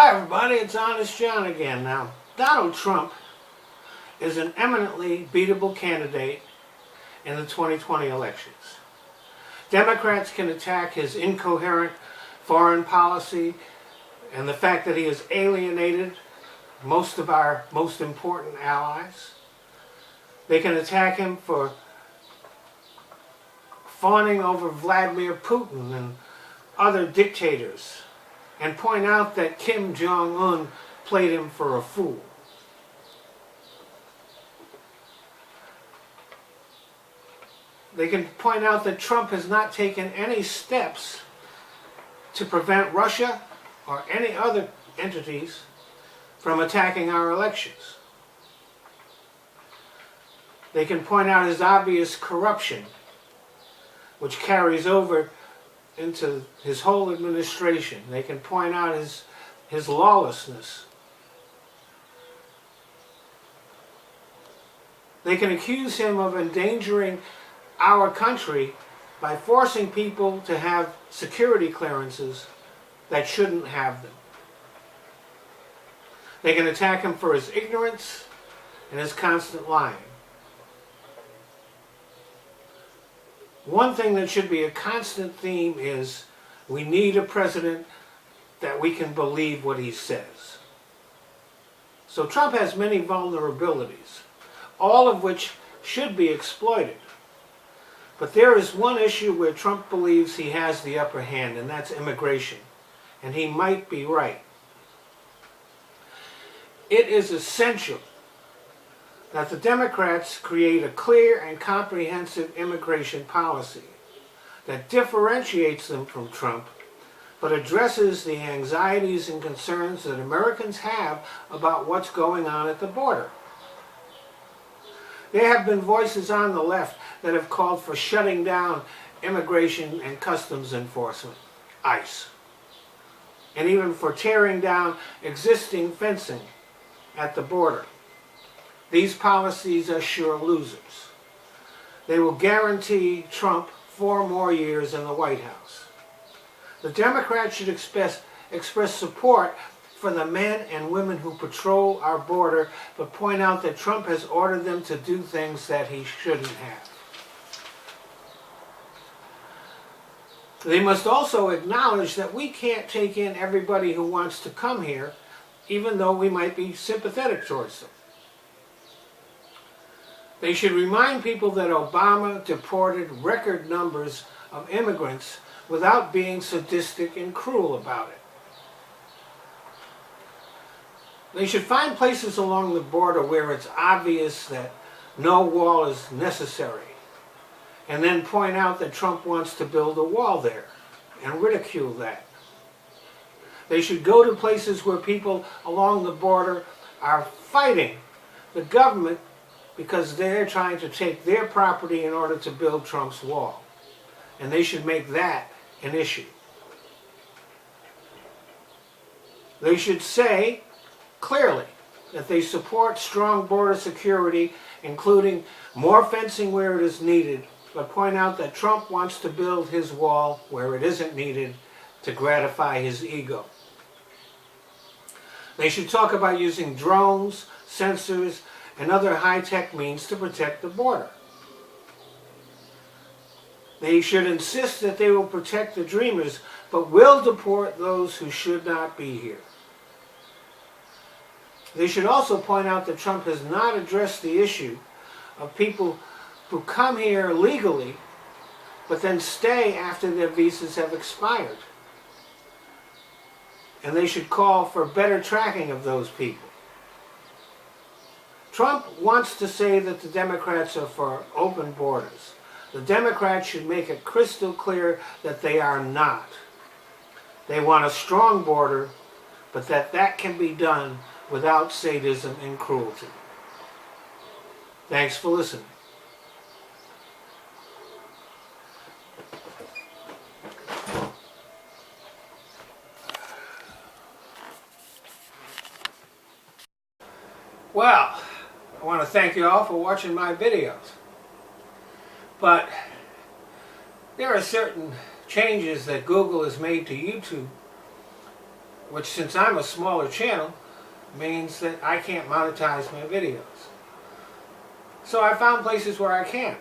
Hi everybody, it's Honest John again. Now, Donald Trump is an eminently beatable candidate in the 2020 elections. Democrats can attack his incoherent foreign policy and the fact that he has alienated most of our most important allies. They can attack him for fawning over Vladimir Putin and other dictators and point out that Kim Jong-un played him for a fool. They can point out that Trump has not taken any steps to prevent Russia or any other entities from attacking our elections. They can point out his obvious corruption, which carries over into his whole administration. They can point out his lawlessness. They can accuse him of endangering our country by forcing people to have security clearances that shouldn't have them. They can attack him for his ignorance and his constant lying. One thing that should be a constant theme is we need a president that we can believe what he says. So Trump has many vulnerabilities, all of which should be exploited. But there is one issue where Trump believes he has the upper hand, and that's immigration. And he might be right. It is essential that the Democrats create a clear and comprehensive immigration policy that differentiates them from Trump, but addresses the anxieties and concerns that Americans have about what's going on at the border. There have been voices on the left that have called for shutting down immigration and customs enforcement, ICE, and even for tearing down existing fencing at the border. These policies are sure losers. They will guarantee Trump 4 more years in the White House. The Democrats should express support for the men and women who patrol our border, but point out that Trump has ordered them to do things that he shouldn't have. They must also acknowledge that we can't take in everybody who wants to come here, even though we might be sympathetic towards them. They should remind people that Obama deported record numbers of immigrants without being sadistic and cruel about it. They should find places along the border where it's obvious that no wall is necessary, and then point out that Trump wants to build a wall there, and ridicule that. They should go to places where people along the border are fighting the government because they're trying to take their property in order to build Trump's wall. And they should make that an issue. They should say clearly that they support strong border security, including more fencing where it is needed, but point out that Trump wants to build his wall where it isn't needed to gratify his ego. They should talk about using drones, sensors, and other high-tech means to protect the border. They should insist that they will protect the dreamers, but will deport those who should not be here. They should also point out that Trump has not addressed the issue of people who come here legally, but then stay after their visas have expired. And they should call for better tracking of those people. Trump wants to say that the Democrats are for open borders. The Democrats should make it crystal clear that they are not. They want a strong border, but that can be done without sadism and cruelty. Thanks for listening. Well, I want to thank you all for watching my videos. But there are certain changes that Google has made to YouTube which, since I'm a smaller channel, means that I can't monetize my videos. So I found places where I can.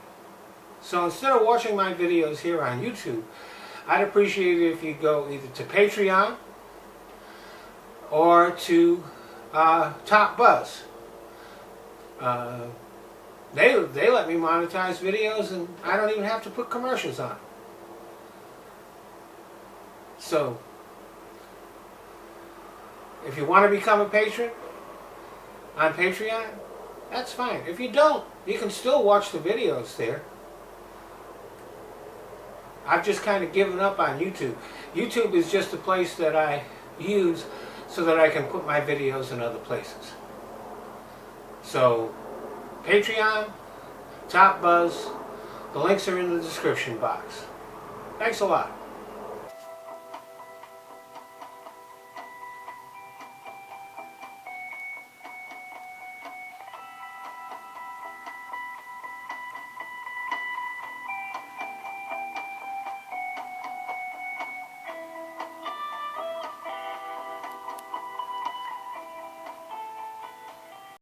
So instead of watching my videos here on YouTube, I'd appreciate it if you go either to Patreon or to Top Buzz. They let me monetize videos, and I don't even have to put commercials on. So, if you want to become a patron on Patreon, that's fine. If you don't, you can still watch the videos there. I've just kind of given up on YouTube. YouTube is just a place that I use so that I can put my videos in other places. So, Patreon, Top Buzz, the links are in the description box. Thanks a lot.